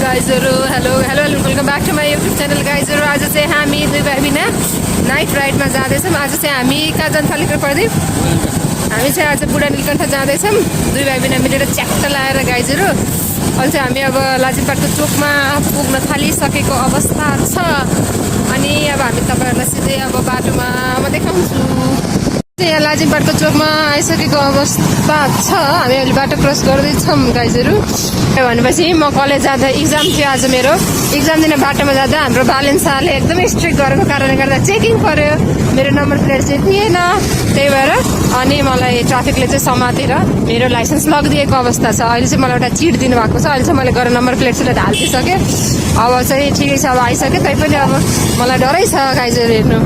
गाइजहरू hello welcome back to my YouTube channel गाइजहरू। आज चाहिँ हामी दुई भाइ बिना नाइट राइडमा जाँदैछौँ। आज चाहिँ हामी कहाँ जान थालेको प्रदीप? हामी चाहिँ आज बुढानीलकण्ठ जाँदैछौँ दुई भाइ बिना मिलेर च्याट्ट लाएर गाइजहरू। अहिले चाहिँ हामी अब लाजिमपाटको चोकमा पुग्न थालिसकेको अवस्था छ अनि अब हामी तपाईँहरूलाई सिधै अब बाटोमा म देखाउँछु। यहाँ लाजिमपाटको चोकमा आइसकेको अवस्था छ। हामी अहिले बाटो क्रस गर्दैछौँ गाइजहरू। भनेपछि म कलेज जाँदा इक्जाम थियो आज मेरो। इक्जाम दिन बाटोमा जाँदा हाम्रो बालेन्साले एकदमै स्ट्रिक्ट गरेको कारणले गर्दा चेकिङ पर्यो। मेरो नम्बर प्लेट चाहिँ थिएन, त्यही भएर अनि मलाई ट्राफिकले चाहिँ समातेर मेरो लाइसेन्स लगिदिएको अवस्था छ। अहिले चाहिँ मलाई एउटा चिट दिनुभएको छ। अहिले चाहिँ मैले गरेर नम्बर प्लेट चाहिँ हालिदिइसकेँ। अब चाहिँ ठिकै छ, अब आइसक्यो। तैपनि अब मलाई डरै छ गाइजहरू हेर्नु।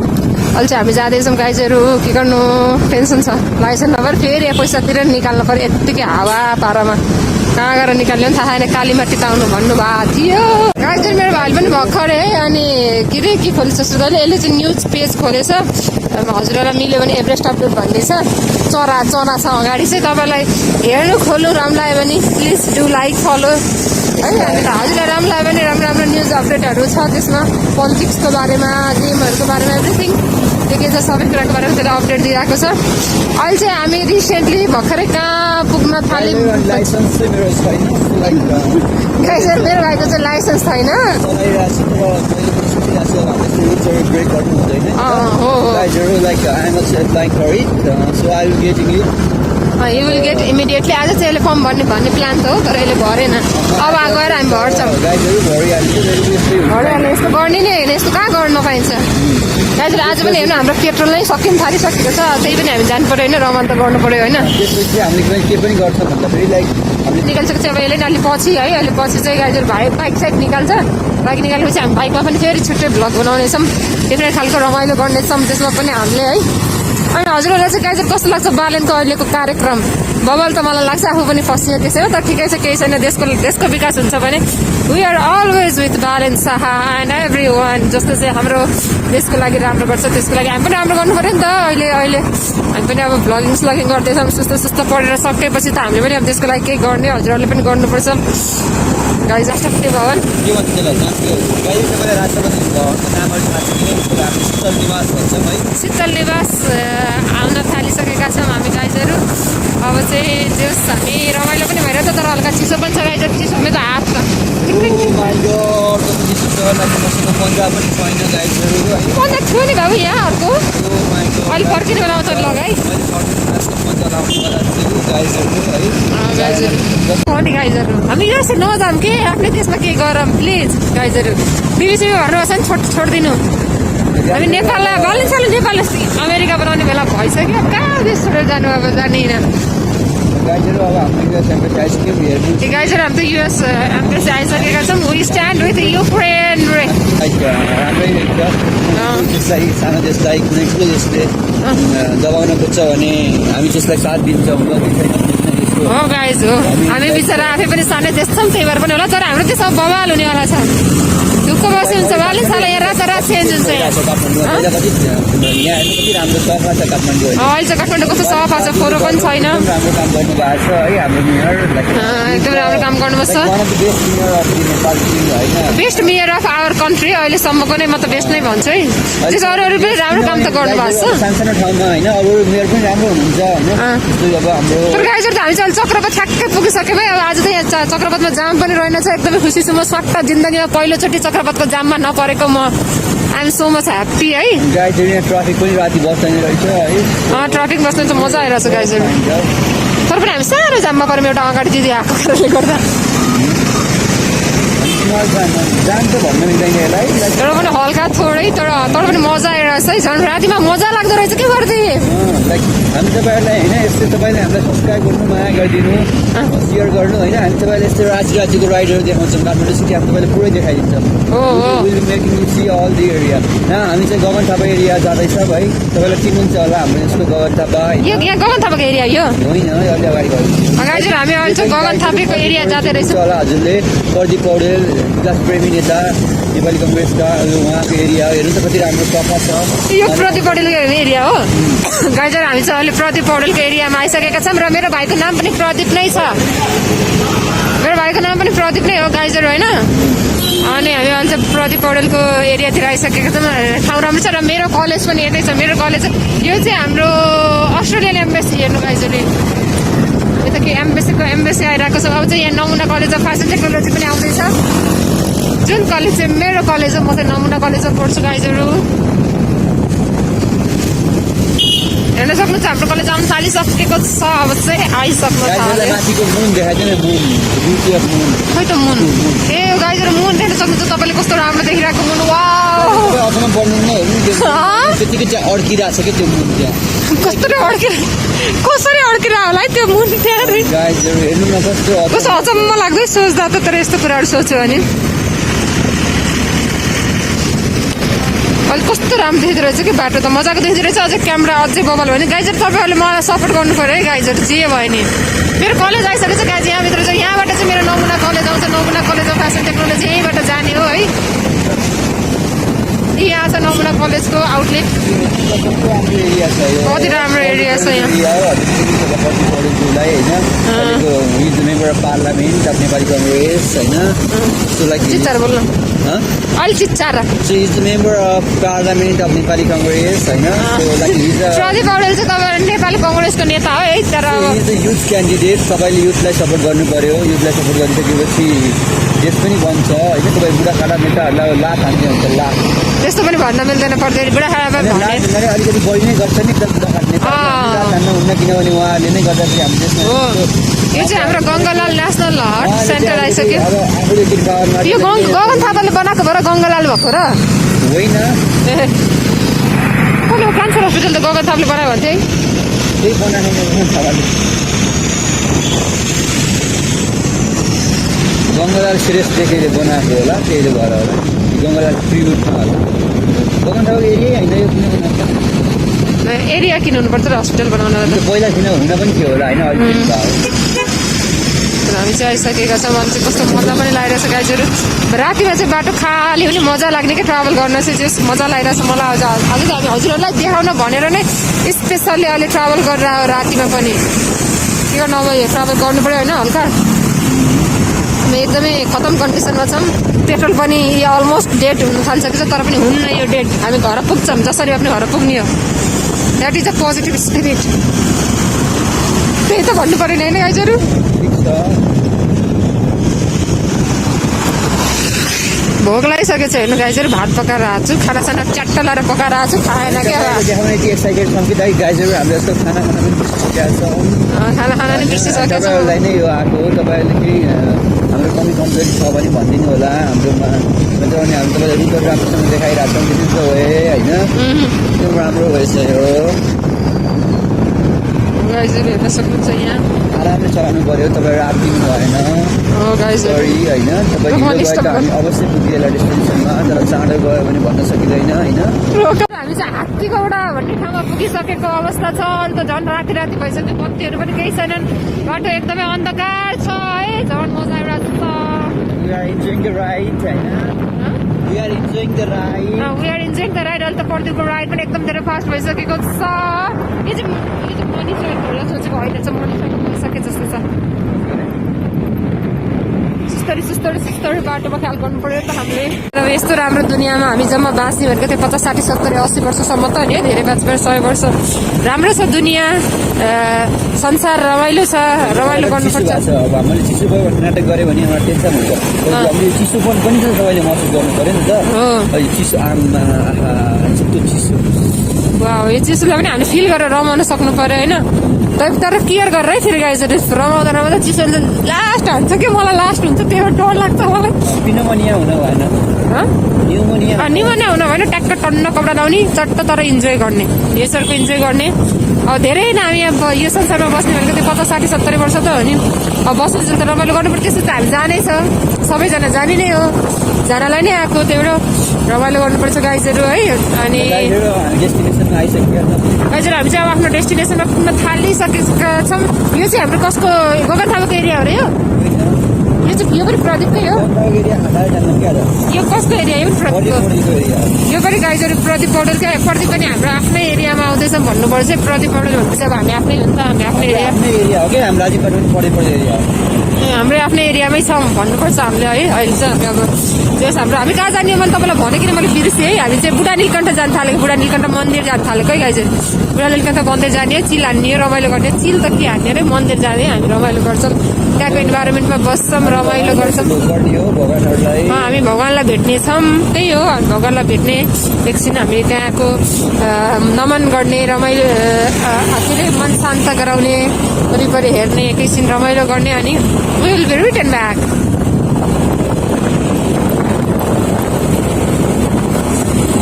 अहिले चाहिँ हामी जाँदैछौँ गाइजहरू। के गर्नु, टेन्सन छ। लाइसेन्स नभएर फेरि पैसातिर निकाल्नु पऱ्यो यत्तिकै हावा पारामा। कहाँ गएर निकाल्यो पनि थाहा छैन। कालीमा टिकाउनु भन्नुभएको थियो गाइजहरू। मेरो भाइले पनि भर्खरै अनि के खोलेछ सुरुले यसले चाहिँ न्युज पेज खोलेछ। हजुरहरूलाई मिल्यो भने एभरेस्ट अपडेट भन्ने छ। चरा छ अगाडि चाहिँ। तपाईँलाई हेर्नु खोल्नु राम्रो लाग्यो भने प्लिज डु लाइक फलो है। अनि त हजुरलाई राम्रो लाग्यो भने राम्रो न्युज अपडेटहरू छ त्यसमा। पोलिटिक्सको बारेमा, गेमहरूको बारेमा, एभ्रिथिङ के छ सबै कुराको बारेमा त्यसले अपडेट दिइरहेको छ। अहिले चाहिँ हामी रिसेन्टली भर्खरै कहाँ पुग्न थाल्यौँ। मेरो भाइको चाहिँ लाइसेन्स छैन। You will get immediately. आज चाहिँ यसले फर्म भर्ने प्लान त हो, तर यसले भरेन। अब गएर हामी भर्छौँ। भरिहाल्नु, यस्तो गर्ने नै होइन। यस्तो कहाँ गर्न पाइन्छ दाजुले? आज पनि हेर्नु हाम्रो पेट्रोल नै सकिन थालिसकेको छ। त्यही पनि हामी जानु पऱ्यो होइन, रमाइलो त गर्नु पऱ्यो होइन। निकालिसकेपछि अब यसले अलि पछि है, अहिले पछि चाहिँ गाइजहरू बाइक साइड निकाल्छ। बाइक निकालेपछि हामी बाइकमा पनि फेरि छुट्टै भ्लग बनाउनेछौँ। डिफ्रेन्ट खालको रमाइलो गर्नेछौँ त्यसमा पनि हामीले है। अनि हजुरहरूलाई चाहिँ गाइजहरू कस्तो लाग्छ बालेनको अहिलेको कार्यक्रम? बबल त मलाई लाग्छ आफू पनि फसियो त्यसै हो, तर ठिकै छ, केही छैन। देशको विकास हुन्छ भने we are always with Balen Shah and everyone. जस्तो चाहिँ हाम्रो देशको लागि राम्रो गर्छ त्यसको लागि हामी पनि राम्रो गर्नु पऱ्यो नि त। अहिले हामी पनि अब भ्लगिङ स्लगिङ गर्दैछौँ। सुस्त पढेर सकेपछि त हामीले पनि अब देशको लागि केही गर्ने, हजुरहरूले पनि गर्नुपर्छ गाइज। राष्ट्रपति भवन शीतल निवास आउन थालिसकेका छौँ हामी गाइजहरू। अब चाहिँ जस हामी रमाइलो पनि भइरहेको छ, तर हल्का चिसो पनि छ गाइजहरू। चिसो मेरो त हात छ पन्जा थियो नि बाबु यहाँ अर्को। अहिले फर्किने बेलामा त लगाइ गाइजहरू। हामी यहाँ चाहिँ नजाऊँ के, आफ्नै देशमा के गरौँ प्लिज गाइजहरू। बिबिसी भन्नुभएको छ नि छोडिदिनु। हामी नेपाललाई बालिन्छले नेपाल अमेरिका बनाउने बेला भइसक्यो। कहाँ देश छोडेर जानु, अब जानिएन गाइजहरू। हामी त युएस एम्बेसी आइसकेका छौँ। We stand with Ukraine. सानो देशलाई कुनै ठुलो देशले दबाउन खोज्छ भने हामी त्यसलाई साथ दिन्छौँ। हो गाइज हो, हामी बिचरा आफै पनि सानो देश छौँ, त्यही भएर पनि होला। तर हाम्रो देशमा बवाल हुनेवाला छ। ढुक्क बसी हुन्छ बालिन्छलाई यहाँ रातारात चेन्ज हुन्छ। अहिले चाहिँ काठमाडौँ कस्तो सफा छ, फोहोर पनि छैन। एकदम राम्रो काम गर्नुपर्छ। Best mayor of our country अहिलेसम्मको नै म त बेस्ट नै भन्छु है। त्यस अरू पनि राम्रो काम त गर्नुभएको छ। तर गाइजहरू त हामी चाहिँ चक्रपथ ठ्याक्कै पुगिसक्यौँ है। अब आज त यहाँ चक्रपथमा जाम पनि रहेनछ। एकदमै खुसी छु म। स्वाट जिन्दगीमा पहिलोचोटि चक्रपथको जाममा नपरेको म। आइएम सो मच ह्याप्पी है। ट्राफिक पनि राति बस्दैन रहेछ है। ट्राफिक बस्नु चाहिँ मजा आइरहेछ गाइजहरू। तर पनि हामी सानो जाममा पऱ्यौँ एउटा अगाडि दिदी आएको कारणले गर्दा। तर पनि हल्का थोरै, तर पनि मजा आइरहेछ है। झन् रातिमा मजा लाग्दो रहेछ के गरिदिए। हामी तपाईँहरूलाई होइन यस्तै तपाईँले हामीलाई सब्सक्राइब गर्नु, माया गरिदिनु, सेयर गर्नु होइन। हामी तपाईँले यस्तै रातिको राइडहरू देखाउँछौँ। काठमाडौँ सिटी हामी तपाईँलाई पुरै देखाइदिन्छौँ। Making you see all the area. हामी चाहिँ गगन थापा एरिया जाँदैछ है। तपाईँलाई चिन्नुहुन्छ होला हाम्रो यसको गगन थापा। यो यहाँ गगन थापाको एरिया यो होइन, अलि अगाडि गयो। अगाडि हामी अहिले चाहिँ गगन थापेको एरिया जाँदै रहेछ होला। हजुरले प्रदीप पौडेल विकास प्रेमी नेता नेपाली कङ्ग्रेसका उहाँको एरिया हेर्नु त कति राम्रो सफा छ। यो प्रदीप पौडेलको एरिया हो गाइजहरू। हामी चाहिँ अहिले प्रदीप पौडेलको एरियामा आइसकेका छौँ र मेरो भाइको नाम पनि प्रदीप नै छ। मेरो भाइको नाम पनि प्रदीप नै हो गाइजहरू होइन। अनि हामी अहिले चाहिँ प्रदीप पौडेलको एरियातिर आइसकेको छौँ। ठाउँ राम्रो छ र मेरो कलेज पनि यतै छ। मेरो कलेज यो चाहिँ हाम्रो अस्ट्रेलियन एम्बेसी हेर्नु गाइजहरूले, यता के एम्बेसी आइरहेको छ। अब चाहिँ यहाँ नमुना कलेज अफ फेसन टेक्नोलोजी पनि आउँदैछ, जुन कलेज चाहिँ मेरो कलेज हो। म चाहिँ नमुना कलेजमा पढ्छु गाइजहरू, हेर्न सक्नुहुन्छ हाम्रो कलेज आउनु थालिसकेको छ। अब चाहिँ आइसक्नु थाल्यो। खै त मुन ए गाइजहरू मुन देख्न सक्नुहुन्छ तपाईँले, कस्तो राम्रो देखिरहेको मुन। वाउ कसरी अड्किरह होला है त्यो मुन त्यहाँ। कस्तो अचम्म लाग्दै सोच्दा त, तर यस्तो कुराहरू सोच्यो भने अहिले कस्तो राम्रो देखिँदो रहेछ कि बाटो त मजाको देखिँदो रहेछ। अझै क्यामेरा अझै बबल भयो भने गाइजहरू तपाईँहरूले मलाई सपोर्ट गर्नु पऱ्यो है गाइजहरू, जे भयो नि। मेरो कलेज आइसकेको छ गाइज, यहाँभित्र चाहिँ यहाँबाट चाहिँ मेरो नमुना कलेज आउँछ। नमुना कलेज अफ फेसन टेक्नोलोजी यहीँबाट जाने हो है। यहाँ छ नमुना कलेजको आउटलेट, कति राम्रो एरिया छ यहाँ। चिच्चार बोल्नु अलि चिच्चार। प्रदीप पौडेल चाहिँ तपाईँ नेपाली कङ्ग्रेसको नेता हो है, तर युथ क्यान्डिडेट। तपाईँले युथलाई सपोर्ट गर्नु पर्यो। युथलाई सपोर्ट गरिसकेपछि देश पनि बन्छ होइन। तपाईँ बुढाखाडा नेताहरूलाई लाख हान्ने हुन्छ, लाख त्यस्तो पनि भन्न मिल्दैन। पर्दैन बुढाखाडामा अलिकति बढी नै गर्छ नि बुढाखाडा नेता हुन्न, किनभने उहाँहरूले नै गर्दाखेरि हाम्रो देशमा हो। यो चाहिँ हाम्रो गङ्गालाल नेसनल हट सेन्टर आइसक्यो। यो गगन थापाले बनाएको भएर गङ्गालाल भएको र होइन। कसले क्यान्सर हस्पिटल त गगन थापाले बनायो भन्थ्यो है। त्यही बनाएको गगन थापाले। गङ्गालाल श्रेष्ठले बनाएको होला, त्यहीले भएर होला। गङ्गालाल ट्रिब्युटमा होला। गगन थापाको एरिया होइन यो, किन बनाएको एरिया किन हुनुपर्छ र हस्पिटल बनाउन? पहिला किन हुन पनि थियो होला होइन, अहिले हामी चाहिँ आइसकेका छौँ। अनि चाहिँ कस्तो मजा पनि लागिरहेछ गाइजहरू। रातिमा चाहिँ बाटो खाली हुने मजा लाग्ने कि ट्राभल गर्न चाहिँ जस मजा लागिरहेछ मलाई। आज चाहिँ हामी हजुरहरूलाई देखाउन भनेर नै स्पेसल्ली अहिले ट्राभल गरेर आयो रातिमा पनि। के गर्नु अब ट्राभल गर्नु पऱ्यो होइन हल्का। हामी एकदमै खतम कन्डिसनमा छौँ। पेट्रोल पनि अलमोस्ट डेट हुन थालिसकेको छ, तर पनि हुन्न यो डेट। हामी घर पुग्छौँ जसरी आफ्नो घर पुग्ने हो। That is a positive spirit. त्यही त भन्नु पऱ्यो नि होइन गाइजहरू। भोक लागिसकेको छ हेर्नु गाइजहरू। भात पकाएर आएको छु, खानासाना च्याट्ट लाएर पकाएर आएको छु, खाएन क्या। खाना खाना नि बिर्सिसकेको छ। नै यो आएको हो। तपाईँहरूले केही हाम्रो कमी कमजोरी छ भने भनिदिनु होला हाम्रोमा। किनभने हामी तपाईँलाई रुट राम्रोसँग देखाइरहेको छौँ, त्यस्तो हो होइन। एकदम राम्रो भएछ यो। गाइजहरू हेर्न सक्नुहुन्छ यहाँ आरामले चलाउनु पर्यो। तपाईँहरू आत्तिनु भएन सरी होइन। तपाईँ अवश्य पुगिएला डेस्टिनेसनमा, तर चाँडो गयो भने भन्न सकिँदैन होइन। हामी चाहिँ हात्तीगौडा भन्ने ठाउँमा पुगिसकेको अवस्था छ। अन्त झन् राति राति भइसक्यो, बत्तीहरू पनि केही छैनन्। बाटो एकदमै अन्धकार छ है, झन् मजा आइरहेको छ। We are enjoying the ride होइन। We are enjoying the ride। We are enjoying the ride। अहिले त प्रदीपको राइड पनि एकदम धेरै फास्ट भइसकेको छ। यो चाहिँ मनी ट्रेनहरूलाई सोचेको होइन, चाहिँ मनी ट्रेन भइसके जस्तो छ। सुस्तरी बाटोमा ख्याल गर्नु पर्यो त हामीले। अब यस्तो राम्रो दुनियाँमा हामी जम्मा बाँच्ने भनेको थियो 50 60 70 80 वर्षसम्म त होइन, धेरै बाँच्नु 100 वर्ष। राम्रो छ दुनियाँ, संसार रमाइलो छ, रमाइलो गर्नुपर्छ। अब मैले चिसो भयो भन्ने नाटक गरेँ भने मलाई टेन्सन हुन्छ। हामीले चिसोपन पनि छ तपाईँले महसुस गर्नु पऱ्यो नि त। चिसो आमा त्यो चिसो यो चिसोलाई पनि हामीले फिल गरेर रमाउन सक्नु पर्यो होइन। तर केयर गरेर है फेरि गाइजहरू। रमाउँदा चिसोले लास्ट हान्छ कि मलाई लास्ट हुन्छ, त्यो डर लाग्छ मलाई। निमोनिया हुन भएन, निमोनिया हुन भएन। ट्याक्क टन्न कपडा लाउने चट्ट, तर इन्जोय गर्ने, नेचरको इन्जोय गर्ने। अब धेरै नै हामी अब यो संसारमा बस्ने भनेको त्यो 50 60 70 वर्ष त हो नि। अब बस्नु चाहिँ त रमाइलो गर्नुपर्छ। त्यस्तो चाहिँ हामी जानै छ, सबैजना जाने नै हो, जानलाई नै आएको त्यो एउटा रमाइलो गर्नुपर्छ गाइजहरू है। अनि गाइजहरू हामी चाहिँ अब आफ्नो डेस्टिनेसनमा पुग्न थालिसकेका छौँ। यो चाहिँ हाम्रो कसको गगन थापाको एरिया हो र यो पनि प्रदीपकै हो। यो कसको एरिया? यो पनि प्रदीपको। यो पनि गाइजहरू प्रदीप पौडेलकै। प्रदीप पनि हाम्रो आफ्नै एरियामा आउँदैछ भन्नुपर्छ चाहिँ। प्रदीप पौडेल भनेपछि अब हामी आफ्नै हो नि त, हामी आफ्नै एरिया हो कि हाम्रो हाम्रै आफ्नै एरियामै छ भन्नुपर्छ हामीले है। अहिले चाहिँ हामी अब जस हामी कहाँ जाने मैले तपाईँलाई भने किन मैले बिर्सेँ है। हामी चाहिँ बुढानीलकण्ठ जान थालेको, बुढानीलकण्ठ मन्दिर जान थालेको है गाइज। बुढानीलकण्ठ मन्दिर जाने, चिल हान्ने, रमाइलो गर्ने। चिल त के हान्ने अरे, मन्दिर जाने, हामी रमाइलो गर्छौँ, त्यहाँको इन्भाइरोमेन्टमा बस्छौँ, रमाइलो गर्छौँ। हामी भगवान्लाई भेट्नेछौँ, त्यही हो, हामी भगवान्लाई भेट्ने। एकछिन हामी त्यहाँको नमन गर्ने, रमाइलो के अरे मन शान्त गराउने, वरिपरि हेर्ने, एकैछिन रमाइलो गर्ने, अनि विल बी रिटर्न ब्याक।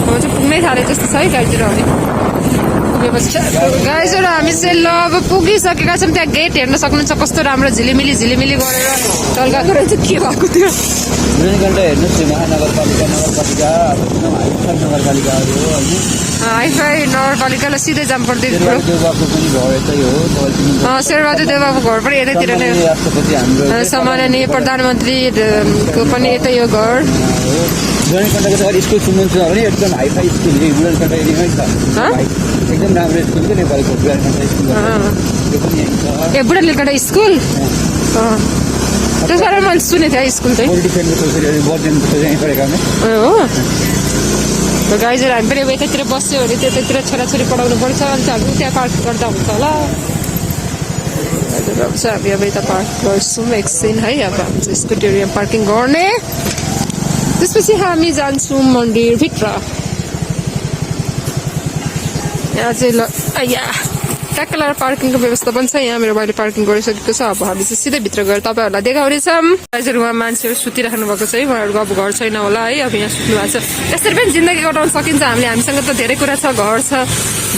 अब चाहिँ पुग्नै थाले जस्तो छ है गाइजहरू। गाइजहरू हामी चाहिँ ल अब पुगिसकेका छौँ। त्यहाँ गेट हेर्न सक्नुहुन्छ कस्तो राम्रो झिलिमिली झिलिमिली गरेर टल्काएको रहेछ। के भएको थियो हाइफाई नगरपालिकालाई सिधै जानु पर्दैन। शेरबहादुर देवबाबु घर पनि यतैतिर नै, सम्माननीय प्रधानमन्त्रीको पनि यतै हो घर। स्कुल सुन्नुहुन्छ भने एकदम हाइफाई स्कुल बुढानीलकण्ठ एरियामै छ, एकदम राम्रो स्कुल के नेपालको बुढानीलकण्ठ स्कुल। ए बुढानीलकण्ठ स्कुल, त्यसबाट मैले सुनेको थिएँ स्कुल चाहिँ हो। गाइजहरू हामी पनि अब यतातिर बस्यो भने त्यतातिर छोराछोरी पढाउनु पर्छ, अनि चाहिँ हामी त्यहाँ पार्क गर्दा हुन्छ होला। हामी अब यता पार्क गर्छौँ एकछिन है। अब हामी चाहिँ स्कुटीहरू यहाँ पार्किङ गर्ने, त्यसपछि हामी जान्छौँ मन्दिरभित्र। यहाँ चाहिँ ल ट्याक्क लगाएर पार्किङको व्यवस्था पनि छ। यहाँ मेरो भाइले पार्किङ गरिसकेको छ। अब हामी चाहिँ सिधै भित्र गएर तपाईँहरूलाई देखाउनेछौँ। गाइजहरू उहाँ मान्छेहरू सुतिराख्नु भएको छ है, उहाँहरूको अब घर छैन होला है। अब यहाँ सुत्नु भएको छ। त्यसरी पनि जिन्दगी कटाउन सकिन्छ हामीले, हामीसँग त धेरै कुरा छ, घर छ,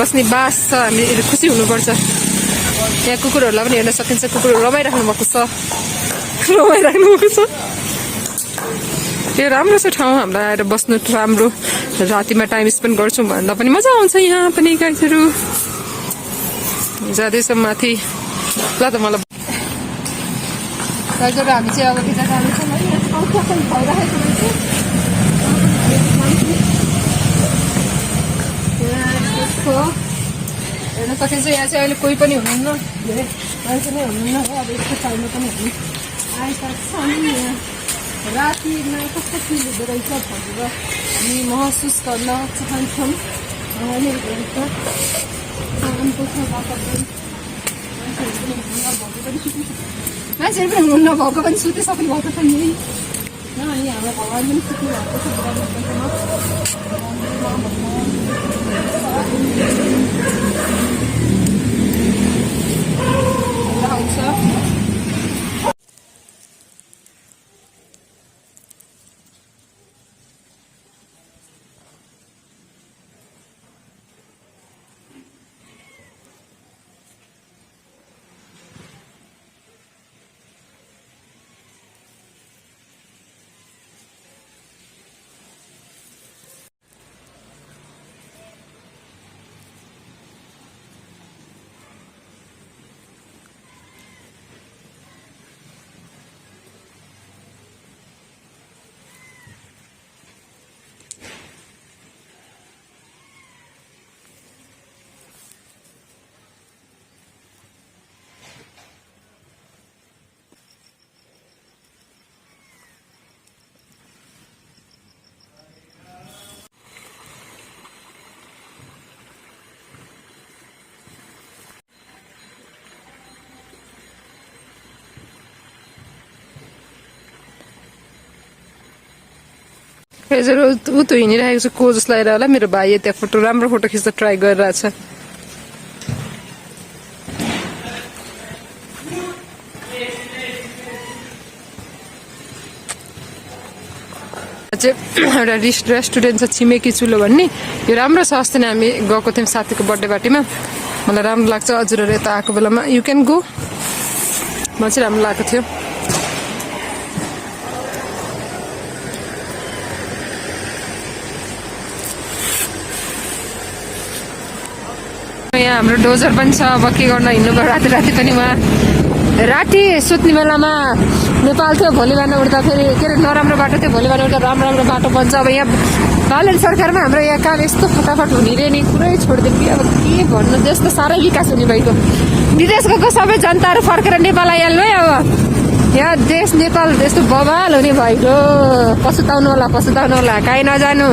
बस्ने बास छ, हामी खुसी हुनुपर्छ। यहाँ कुकुरहरूलाई पनि हेर्न सकिन्छ, कुकुरहरू रमाइराख्नु भएको छ, रमाइराख्नु भएको छ। यो राम्रो छ ठाउँ, हामीलाई आएर बस्नु राम्रो, रातिमा टाइम स्पेन्ड गर्छौँ भन्दा पनि मजा आउँछ। यहाँ पनि गाइजहरू जाँदैछ माथि। ल त मलाई गाइजहरू हामी चाहिँ अब त्यता जाँदैछौँ है। भइराखेको रहेछ, हेर्न सकिन्छ। यहाँ चाहिँ अहिले कोही पनि हुनुहुन्न, धेरै मान्छे नै हुनुहुन्न है। अब यस्तो टाइममा पनि हामी आएका छौँ। यहाँ रातिमा कस्तो फिल हुँदो रहेछ भनेर हामी महसुस गर्न चाहन्छौँ। मान्छेहरू पनि हुनुहुन्न, भएको पनि सुतिसक्नु भएको छ नि। अनि हाम्रो भगवान् पनि सुत्नु भएको छ। ऊ त हिँडिरहेको छ को जस्तो लागेर होला। मेरो भाइ त्यहाँ फोटो, राम्रो फोटो खिच्न ट्राई गरिरहेछ। एउटा रेस्टुरेन्ट छ छिमेकी चुलो भन्ने, यो राम्रो छ। अस्ति नै हामी गएको थियौँ साथीको बर्थडे पार्टीमा, मलाई राम्रो लाग्छ। हजुरहरू यता आएको बेलामा यु क्यान गो, मलाई चाहिँ राम्रो लागेको थियो। यहाँ हाम्रो डोजर पनि छ। अब के गर्न हिँड्नुभयो राति राति पनि। उहाँ राति सुत्ने बेलामा नेपाल थियो, भोलि बिहान उठ्दा फेरि के अरे नराम्रो बाटो थियो, भोलि बिहान उठ्दा राम्रो राम्रो बाटो बन्छ। अब यहाँ बालन सरकारमा हाम्रो यहाँ काम यस्तो फटाफट हुने रे नि, पुरै छोडिदिनु कि अब के भन्नु। देश त साह्रै विकास हुने भएको, विदेश गएको सबै जनताहरू फर्केर नेपाल आइहाल्नु है। अब यहाँ देश नेपाल यस्तो बवाल हुने भएको पछुताउनु होला कहीँ नजानु